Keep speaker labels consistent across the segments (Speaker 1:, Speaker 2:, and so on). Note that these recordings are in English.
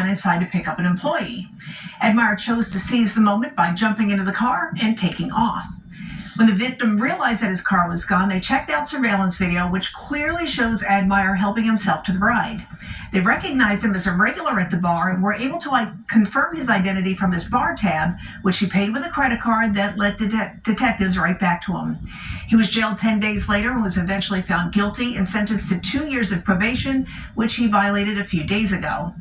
Speaker 1: ran inside to pick up an employee. Admire chose to seize the moment by jumping into the car and taking off. When the victim realized that his car was gone, they checked out surveillance video, which clearly shows Admire helping himself to the ride. They recognized him as a regular at the bar and were able to confirm his identity from his bar tab, which he paid with a credit card that led detectives right back to him. He was jailed 10 days later and was eventually found guilty and sentenced to 2 years of probation, which he violated a few days ago.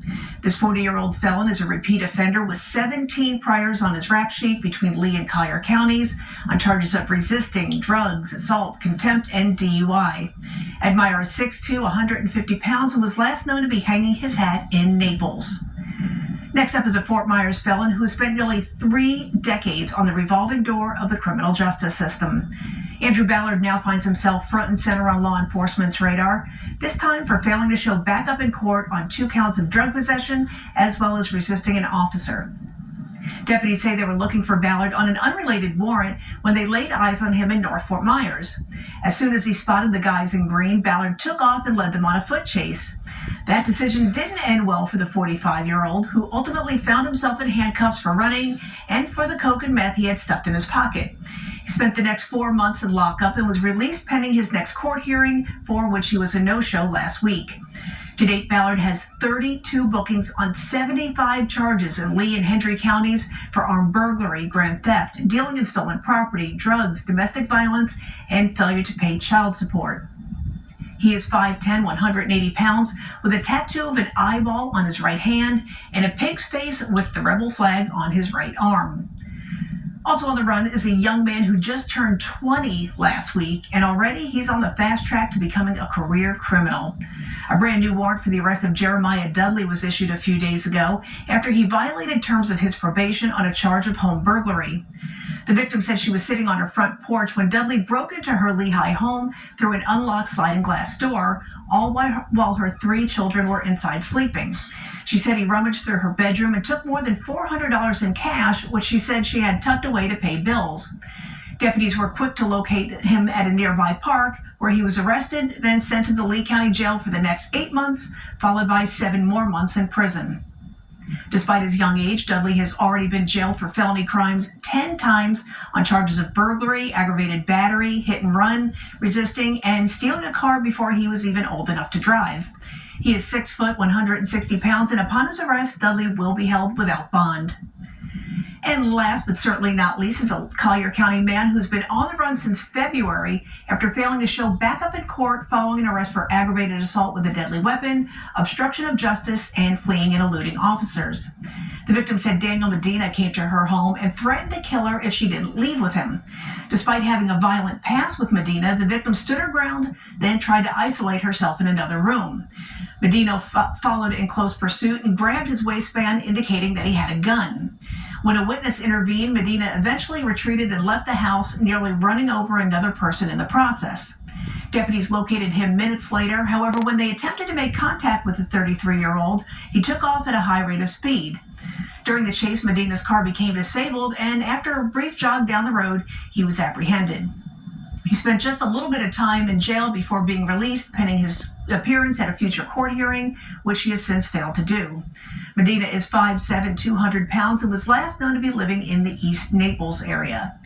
Speaker 1: This 40-year-old felon is a repeat offender with 17 priors on his rap sheet between Lee and Collier counties on charges of resisting, drugs, assault, contempt, and DUI. Admire is 6'2", 150 pounds, and was last known to be hanging his hat in Naples. Next up is a Fort Myers felon who spent nearly 3 decades on the revolving door of the criminal justice system. Andrew Ballard now finds himself front and center on law enforcement's radar, this time for failing to show backup in court on 2 counts of drug possession as well as resisting an officer. Deputies say they were looking for Ballard on an unrelated warrant when they laid eyes on him in North Fort Myers. As soon as he spotted the guys in green, Ballard took off and led them on a foot chase. That decision didn't end well for the 45-year-old, who ultimately found himself in handcuffs for running and for the coke and meth he had stuffed in his pocket. He spent the next 4 months in lockup and was released pending his next court hearing, for which he was a no-show last week. To date, Ballard has 32 bookings on 75 charges in Lee and Hendry counties for armed burglary, grand theft, dealing in stolen property, drugs, domestic violence, and failure to pay child support. He is 5'10", 180 pounds, with a tattoo of an eyeball on his right hand and a pig's face with the rebel flag on his right arm. Also on the run is a young man who just turned 20 last week, and already he's on the fast track to becoming a career criminal. A brand new warrant for the arrest of Jeremiah Dudley was issued a few days ago after he violated terms of his probation on a charge of home burglary. The victim said she was sitting on her front porch when Dudley broke into her Lehigh home through an unlocked sliding glass door, all while her 3 children were inside sleeping. She said he rummaged through her bedroom and took more than $400 in cash, which she said she had tucked away to pay bills. Deputies were quick to locate him at a nearby park, where he was arrested, then sent to the Lee County Jail for the next 8 months, followed by 7 more months in prison. Despite his young age, Dudley has already been jailed for felony crimes 10 times on charges of burglary, aggravated battery, hit and run, resisting, and stealing a car before he was even old enough to drive. He is 6 foot, 160 pounds, and upon his arrest, Dudley will be held without bond. And last but certainly not least is a Collier County man who's been on the run since February after failing to show backup in court following an arrest for aggravated assault with a deadly weapon, obstruction of justice, and fleeing and eluding officers. The victim said Daniel Medina came to her home and threatened to kill her if she didn't leave with him. Despite having a violent past with Medina, the victim stood her ground, then tried to isolate herself in another room. Medina followed in close pursuit and grabbed his waistband, indicating that he had a gun. When a witness intervened, Medina eventually retreated and left the house, nearly running over another person in the process. Deputies located him minutes later. However, when they attempted to make contact with the 33-year-old, he took off at a high rate of speed. During the chase, Medina's car became disabled, and after a brief jog down the road, he was apprehended. He spent just a little bit of time in jail before being released, pending his appearance at a future court hearing, which he has since failed to do. Medina is 5'7", 200 pounds, and was last known to be living in the East Naples area.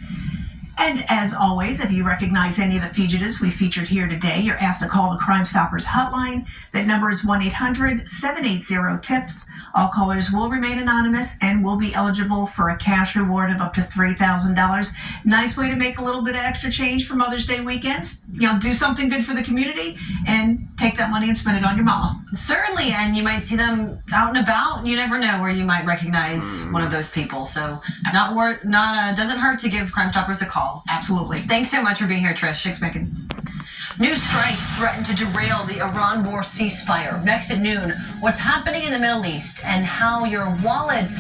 Speaker 1: And as always, if you recognize any of the fugitives we featured here today, you're asked to call the Crime Stoppers hotline. That number is 1-800-780-TIPS. All callers will remain anonymous and will be eligible for a cash reward of up to $3,000. Nice way to make a little bit of extra change for Mother's Day weekends. Do something good for the community and take that money and spend it on your mama.
Speaker 2: Certainly, and you might see them out and about. You never know where you might recognize one of those people. So doesn't hurt to give Crime Stoppers a call.
Speaker 1: Absolutely.
Speaker 2: Thanks so much for being here, Trish. Thanks, Megan. New strikes threaten to derail the Iran war ceasefire. Next at noon, what's happening in the Middle East and how your wallet's